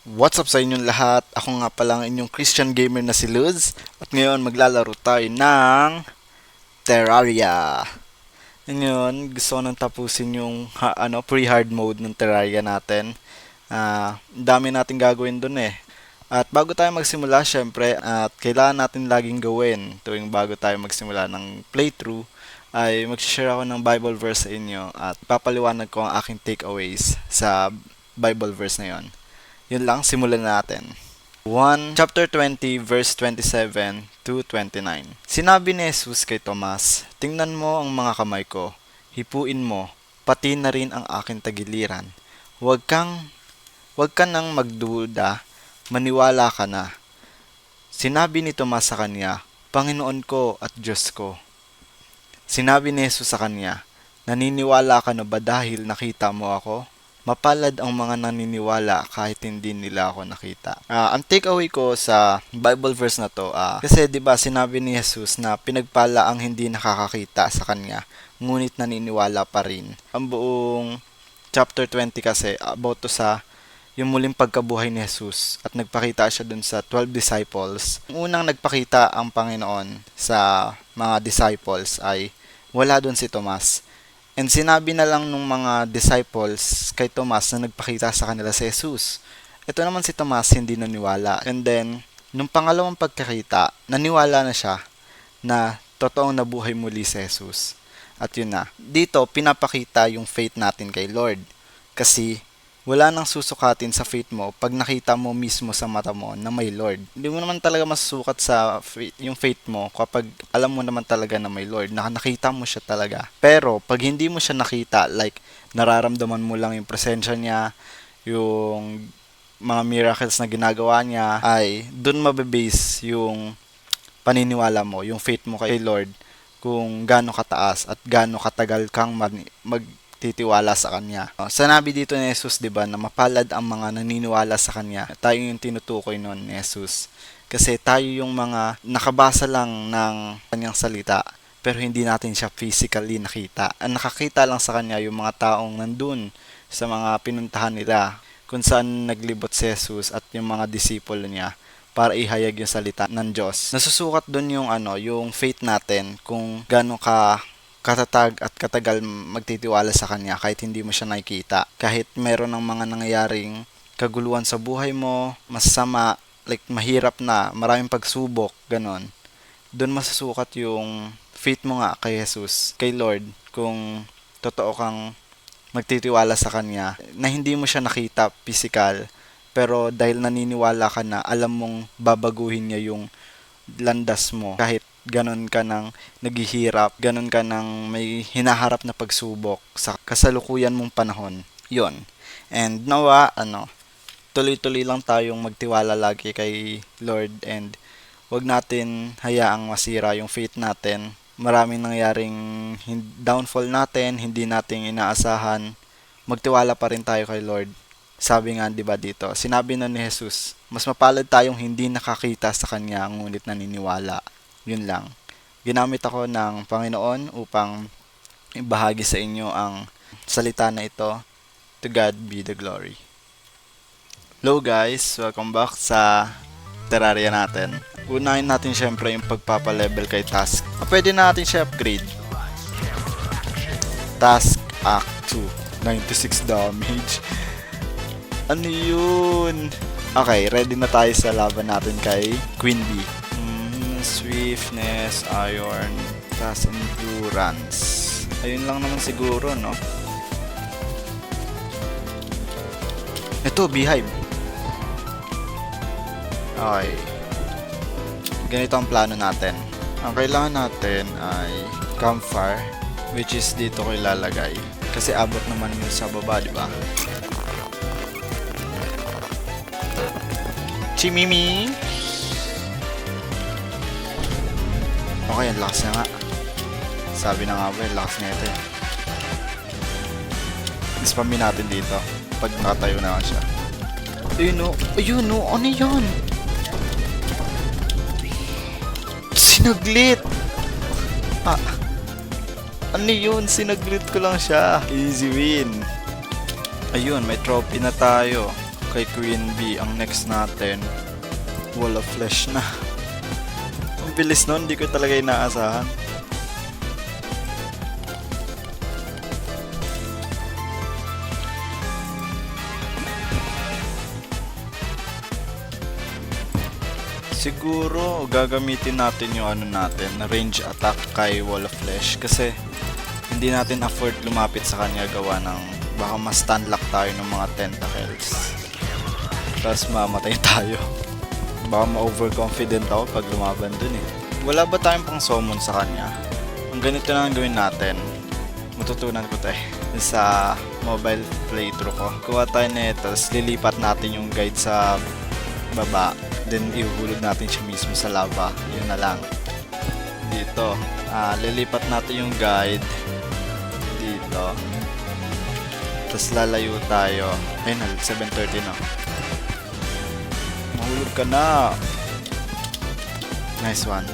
What's up sa inyong lahat? Ako nga pala ang inyong Christian gamer na si Luz. At ngayon maglalaro tayo ng Terraria. Ngayon, gusto ko nang tapusin yung pre-hard mode ng Terraria natin. Dami natin gagawin dun eh. At bago tayo magsimula, syempre, at kailangan natin laging gawin tuwing bago tayo magsimula ng playthrough, ay mag-share ako ng Bible verse sa inyo at papaliwanag ko ang aking takeaways sa Bible verse na yon. Yun lang, simulan na natin. 1 chapter 20 verse 27 to 29. Sinabi ni Jesus kay Tomas, "Tingnan mo ang mga kamay ko. Hipuin mo, pati na rin ang aking tagiliran. Huwag ka nang magduda, maniwala ka na." Sinabi ni Tomas sa kanya, "Panginoon ko at Diyos ko." Sinabi ni Jesus sa kanya, "Naniniwala ka na ba dahil nakita mo ako? Mapalad ang mga naniniwala kahit hindi nila ako nakita." Ang takeaway ko sa Bible verse na to, kasi 'di ba sinabi ni Jesus na pinagpala ang hindi nakakakita sa kanya, ngunit naniniwala pa rin. Ang buong chapter 20 kasi about to sa yung muling pagkabuhay ni Jesus at nagpakita siya dun sa 12 disciples. Ang unang nagpakita ang Panginoon sa mga disciples ay wala dun si Tomas. And sinabi na lang nung mga disciples kay Tomas na nagpakita sa kanila si Jesus. Ito naman si Tomas hindi naniwala. And then, nung pangalawang pagkakita, naniwala na siya na totoong nabuhay muli si Jesus. At yun na. Dito, pinapakita yung faith natin kay Lord. Kasi, wala nang susukatin sa faith mo pag nakita mo mismo sa mata mo na may Lord. Hindi mo naman talaga masusukat sa yung faith mo kapag alam mo naman talaga na may Lord, na nakita mo siya talaga. Pero pag hindi mo siya nakita, like nararamdaman mo lang yung presensya niya, yung mga miracles na ginagawa niya, ay dun mababase yung paniniwala mo, yung faith mo kay Lord, kung gaano kataas at gaano katagal kang magtitiwala sa kanya. Sanabi dito ni Jesus, 'di ba, na mapalad ang mga naniniwala sa kanya. Tayo yung tinutukoy noon ni Jesus. Kasi tayo yung mga nakabasa lang ng kanyang salita pero hindi natin siya physically nakita. Ang nakakita lang sa kanya yung mga taong nandun sa mga pinuntahan nila kung saan naglibot si Jesus at yung mga disipulo niya para ihayag yung salita ng Diyos. Nasusukat doon yung yung faith natin, kung gaano ka katatag at katagal magtitiwala sa kanya kahit hindi mo siya nakikita. Kahit meron ng mga nangyayaring kaguluhan sa buhay mo, masama, like mahirap na, maraming pagsubok, ganon. Doon masusukat yung faith mo nga kay Jesus, kay Lord, kung totoo kang magtitiwala sa kanya, na hindi mo siya nakita physical, pero dahil naniniwala ka na, alam mong babaguhin niya yung landas mo kahit ganon ka nang naghihirap, ganon ka nang may hinaharap na pagsubok sa kasalukuyan mong panahon. Yon. And nawa, tuloy-tuloy lang tayong magtiwala lagi kay Lord and wag natin hayaang masira yung faith natin. Maraming nangyaring downfall natin, hindi nating inaasahan. Magtiwala pa rin tayo kay Lord. Sabi nga 'di ba dito, sinabi na ni Jesus, mas mapalad tayong hindi nakakita sa kanya ngunit naniniwala. Yun lang. Ginamit ako ng Panginoon upang ibahagi sa inyo ang salita na ito. To God be the glory. Hello guys, welcome back sa Terraria natin. Unahin natin syempre yung pagpapalevel kay Task. Pwede natin siya upgrade. Task Act 2, 96 damage. Ano yun? Okay, ready na tayo sa laban natin kay Queen Bee. Swiftness, Iron, plus Endurance. Ayun lang naman siguro, no? Ito, Beehive. Okay. Ganito ang plano natin. Ang kailangan natin ay campfire, which is dito ko ilalagay. Kasi abot naman yun sa baba, di ba? Chimimi! Okay, ang lakas na nga. Sabi na nga ba, ang lakas nga ito eh. Ispamin natin dito pag nakatayo na siya. Ayun o, ano yan? Sinaglit! Ano yun? Sinaglit ko lang siya. Easy win. Ayun, may trophy na tayo. kay Queen Bee. Ang next natin, Wall of Flesh na. Ang bilis nun, hindi ko talaga inaasahan. Siguro gagamitin natin yung ano natin, range attack kay Wall of Flesh kasi hindi natin afford lumapit sa kanya gawa ng baka ma-stunlock tayo ng mga tentacles. Tapos mamatay tayo. Baka ma-overconfident ako pag lumaban dun eh. Wala ba tayong pang summon sa kanya? Ang ganito na ang gawin natin. Matutunan ko tayo sa mobile playthrough ko. Kuha tayo na ito, tapos lilipat natin yung guide sa baba. Then ihuhulog natin siya mismo sa lava. Yun na lang. Dito. Lilipat natin yung guide. Dito. Tapos lalayo tayo. Ayun na, 7:30 na. Mahulog ka na. Nice one.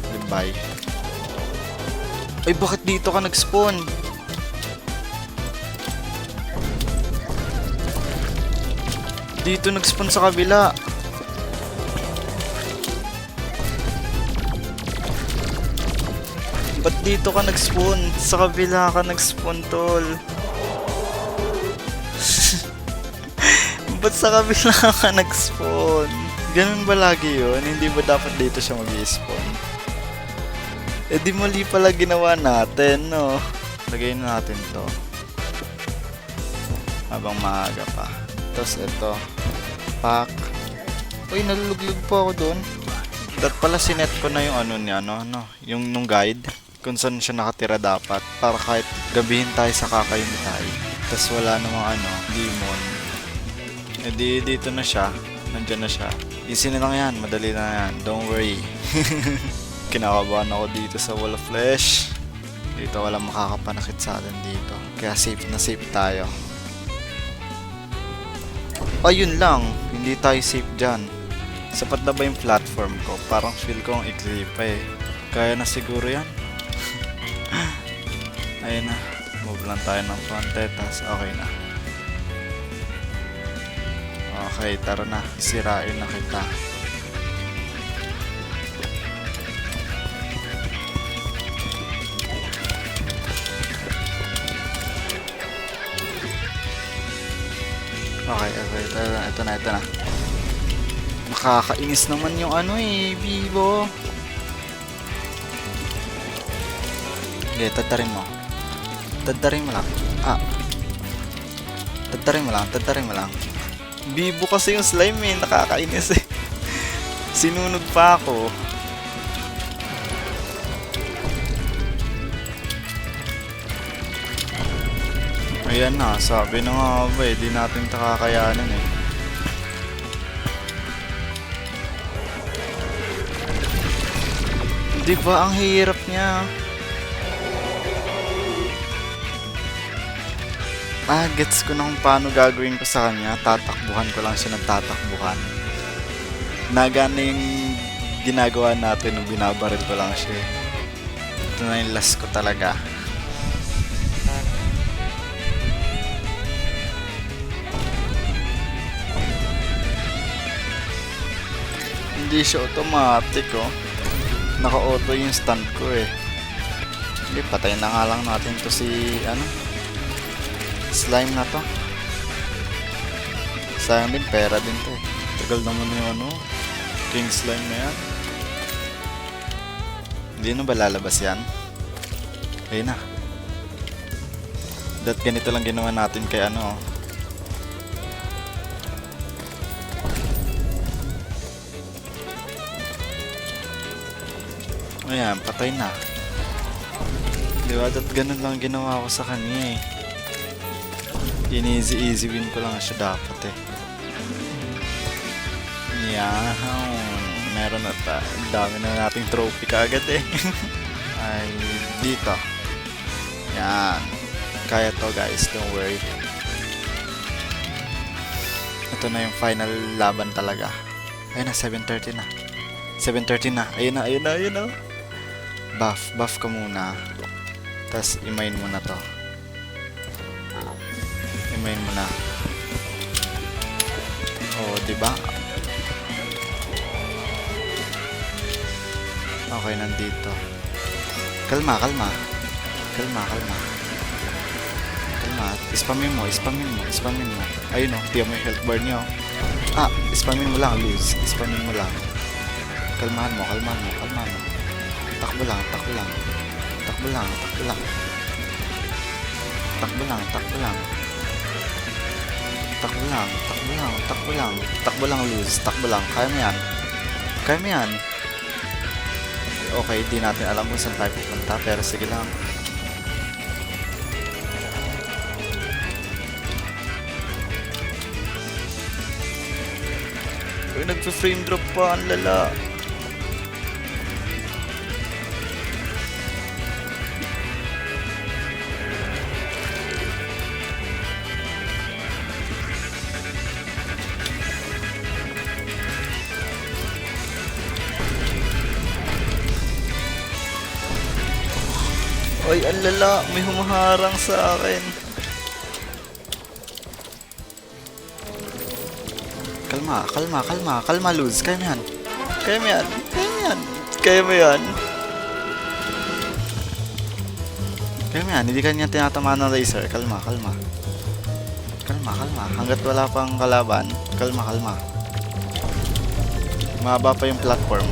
Goodbye. Ay, bakit dito ka nag-spawn? Dito nag-spawn sa kabila. Ba't dito ka nag-spawn? Sa kabila ka nag-spawn, tol. Ba't sa kabila ka nag-spawn? Ganun ba lagi yun? Hindi ba dapat dito siya mag-spawn? Eh di mali pala ginawa natin, no? Lagay na natin to habang maaga pa. Tapos ito, pack. Uy, naluluglog po ako doon. Dat pala sinet ko na yung ano niya, yung nung guide kung saan siya nakatira dapat para kahit gabihin tayo sa kakayumitay. Tapos wala namang demon. Eh di dito na siya, nandyan na siya. Easy na lang yan, madali na yan, don't worry. Kinakabahan ako dito sa Wall of Flesh. Dito walang makakapanakit sa atin dito. Kaya safe na safe tayo. Ayun lang, hindi tayo safe dyan. Sapat na ba yung platform ko? Parang feel ko ang ikli pa eh. Kaya na siguro yan. Ayun na, move lang tayo ng konti, tas okay na. Okay, tara na, sirain na kita. Okay, ito na. Nakakainis naman yung Bibo. Okay, tadarin mo lang. Tadarin mo lang. Bibo kasi yung slime eh, nakakainis eh. Sinunog pa ako. Ayan na, sabi na nga ba eh, di natin kakayanan eh. Di ba ang hirap niya? Gets ko na kung paano gagawin ko sa kanya. Tatakbuhan ko lang siya ng tatakbuhan. Nagana yung ginagawa natin nung binabaril ko lang siya. Ito na yung last ko talaga. Hindi siya automatic oh. Naka-auto yung stand ko eh. Hindi, patay na nga lang natin to si slime na to. Sayang din, pera din to eh. Tagal naman yung king slime na yan. Hindi na ba lalabas yan? Ayun na. Ganito lang ginawa natin kay Ayan, patay na. Diba? Ganun lang ginawa ko sa kanya eh. Easy win ko lang siya dapat eh. Yan. Meron na dami na nating trophy kaagad eh. Ay, dito. Yan. Kaya to guys, don't worry. Ito na yung final laban talaga. Ayun na, 7:30 na. 7:30 na. Ayun na. Buff ka muna. Tapos i-mine mo na to. I-mine mo na. diba? Okay, nandito. Kalma. Kalma. Spamin mo. Ayun o, tiyan mo yung health bar niyo. Spamin mo lang, lose. Spamin mo lang. Kalmahan mo. Takbo lang. Lose. Takbo lang. Kaya mo yan. Okay, di natin alam kung saan tayo pupunta, pero sige lang. Uy, nagpa-frame drop pa, ang lala. Ay, ang lala, may humaharang sa akin. Kalma, Luz. Kaya mo yan. Hindi ka niya tinatamaan ng laser. Kalma. Hanggat wala pang kalaban, kalma. Mahaba pa yung platform.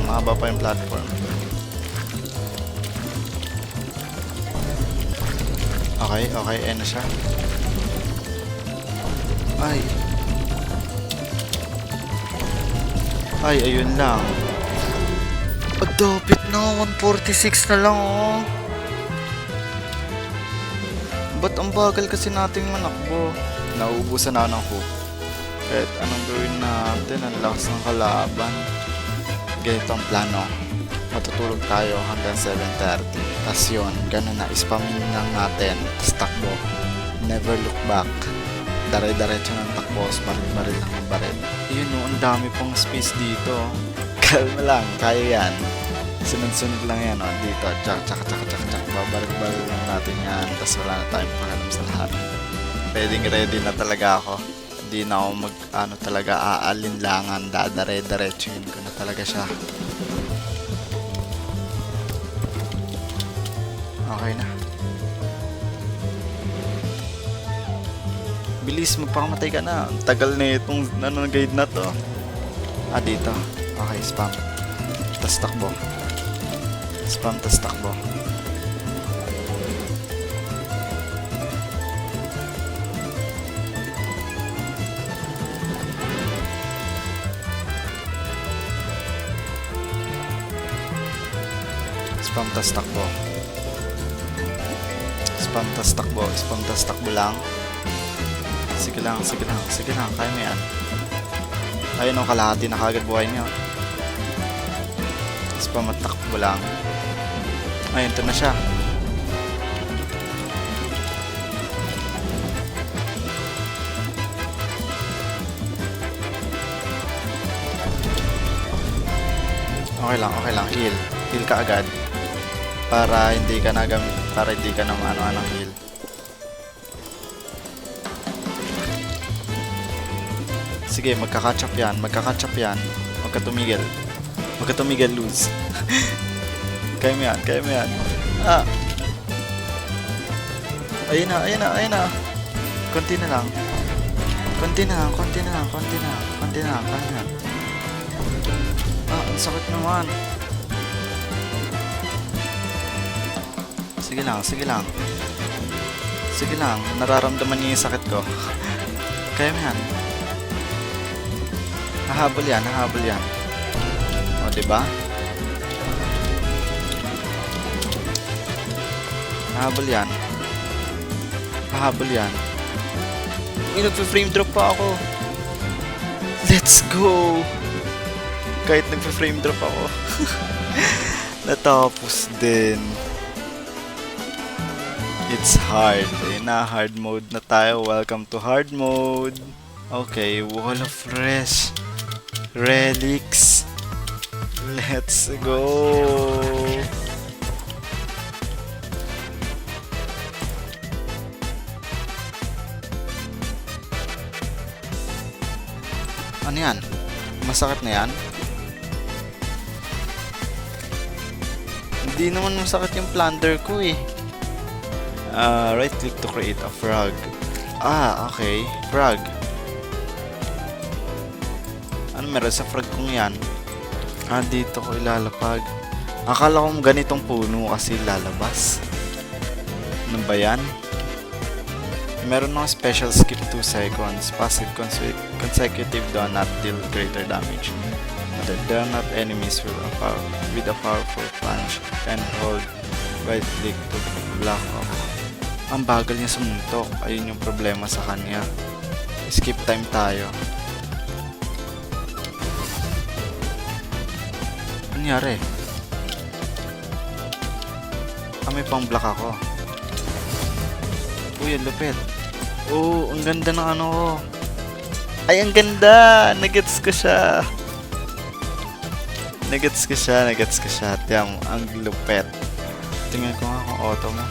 Okay, na siya. Ay, ayun lang. Adapit na, 146 na lang, oh. Ba't ang bagal kasi nating manakbo? Nauubusan na ng hope. Kahit anong gawin natin, ang lakas ng kalaban. Ganito ang plano. Matutulog tayo hanggang 7:30. Tas yun, ganun na, spamin lang natin. Tas takbo. Never look back. Dare-diretso ng takbo, baril lang ng baril. Yun o, ang dami pong space dito. Kalma lang, kaya yan. Sunod-sunod lang yan o, dito. Tsak. Babaril lang natin yan. Tas wala na tayong pakalam sa lahat. Ready na talaga ako. Hindi na ako talaga aalinlangan. Dadare-diretsuhin ko na talaga siya. Okay na. Bilis, magpakamatay ka na. Ang tagal na itong guide na to. Dito. Okay, spam. Tas takbo. Spam. Tas takbo lang. Sige lang. Kaya mo yan. Ayun o, kalahati na kagad buhay niyo. Spam at takbo lang. Ayun, ito na siya. Okay lang. Heal ka agad. Para hindi ka na maano-anong heal. Sige, magka-catch up yan. Huwag ka tumigil, lose. Kaya mo yan. Ayun na. Konti na lang. Kaya yan. Ang sakit naman. Sige lang. Nararamdaman niya yung sakit ko. Kaya mo yan. Hahabol yan. O, diba? Hahabol yan. Uy, nagpa-frame drop pa ako. Let's go! Kahit nagpa-frame drop ako. Natapos din. It's hard. Hard mode na tayo. Welcome to hard mode. Okay, wall of rest. Relics. Let's go. Ano yan? Masakit na yan? Hindi naman masakit yung plunder ko eh. Right click to create a frog. Okay. Frog. Ano meron sa frog kong yan? Dito ko ilalapag. Akala ko ganitong puno kasi lalabas. Ano ba yan? Meron ng special skip 2 seconds. Passive consecutive donut deal greater damage. The donut enemies with a powerful punch and hold right click to block off. Ang bagal niya sumuntok. Ayun yung problema sa kanya. Skip time tayo. Nangyari? May pang block ako. Uy, ang lupit. Ang ganda ng ano ko. Ay, ang ganda! Nagets ko siya. Nagets ko siya. Tiyang, ang lupet. Tingnan ko nga kung auto mo.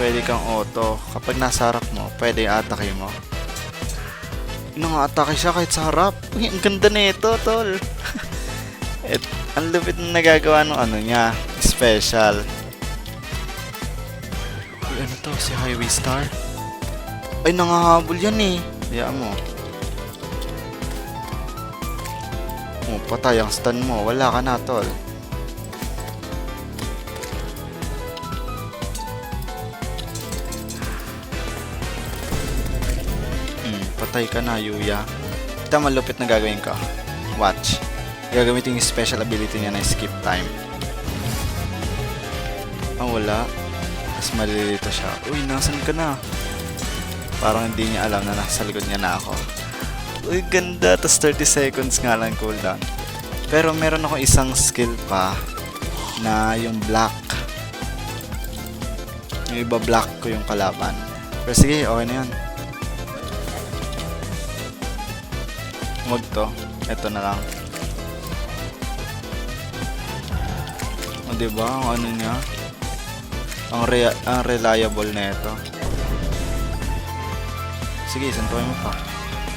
Pwede kang auto. Kapag nasa harap mo, pwede atake mo. Nang-atake siya kahit sa harap. Uy, ang ganda nito, tol. Ang lupit na nagagawa ng ano niya. Special. Uy, ano to? Si Highway Star? Ay, nangahabol yan eh. Hayaan mo. Patay ang stun mo. Wala ka na, tol. Patay ka na, Yuya. Ito malupit na gagawin ko. Watch. Gagamitin yung special ability niya na skip time. Wala. Mas malilito siya. Uy, nasan ka na? Parang hindi niya alam na nasa likod niya na ako. Uy, ganda. Tas 30 seconds nga lang cooldown. Pero meron ako isang skill pa na yung block. Yung iba block ko yung kalaban. Pero sige, okay na yun. Huwag to. Ito na lang. Diba? Ang ano niya? Ang reliable na ito. Sige, santuin mo pa.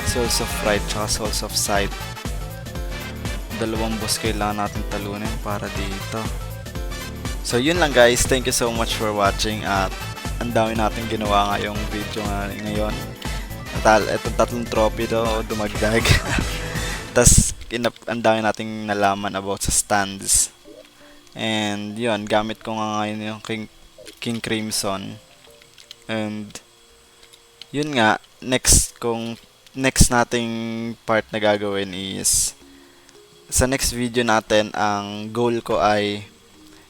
Souls of Fright tsaka Souls of Sight. Dalawang boss kailangan natin talunin para dito. So yun lang guys. Thank you so much for watching. At ang dami natin ginawa ngayong video ngayon. Itong tatlong trophy to dumagdag. Tas ang dami nating nalaman about sa stands. And yun, gamit ko nga ngayon yung King Crimson. And yun nga, next nating part na gagawin is sa next video natin, ang goal ko ay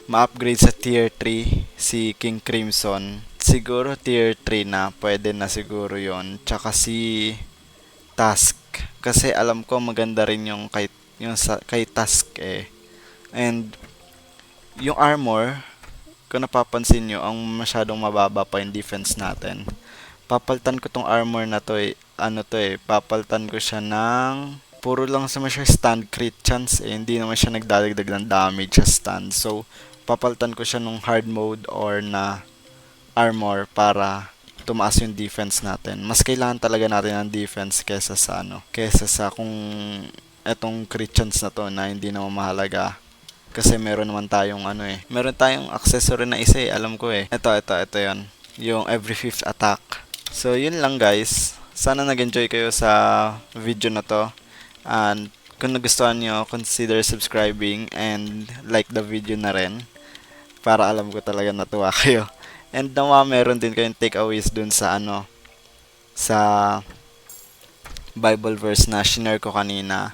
ma-upgrade sa tier 3 si King Crimson. Siguro tier 3 na, pwede na siguro yon. Tsaka si Tusk, kasi alam ko maganda rin yung kay Tusk eh. And yung armor, kung napapansin nyo, ang masyadong mababa pa yung defense natin. Papaltan ko tong armor na to eh. Papaltan ko siya ng puro lang sa siya stand crit chance eh. Hindi naman siya nagdadagdag ng damage sa stand. So, papaltan ko siya nung hard mode or na armor para tumaas yung defense natin. Mas kailangan talaga natin ng defense kesa sa kung etong crit chance na to na hindi naman mahalaga. Kasi meron naman tayong meron tayong accessory na isa eh, alam ko eh. Ito yun. Yung every 5th attack. So, yun lang guys. Sana nag-enjoy kayo sa video na to. And kung nagustuhan nyo, consider subscribing and like the video na rin. Para alam ko talaga natuwa kayo. And nawa meron din kayong takeaways dun sa sa Bible verse na shinare ko kanina.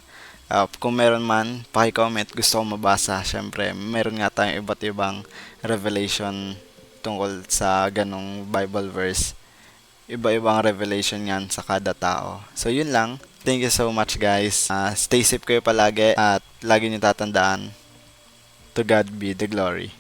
Kung meron man, paki-comment, gusto ko mabasa. Syempre, meron nga tayong iba't ibang revelation tungkol sa ganong Bible verse. Iba-ibang revelation yan sa kada tao. So, yun lang. Thank you so much, guys. Stay safe kayo palagi at lagi niyo tatandaan, to God be the glory.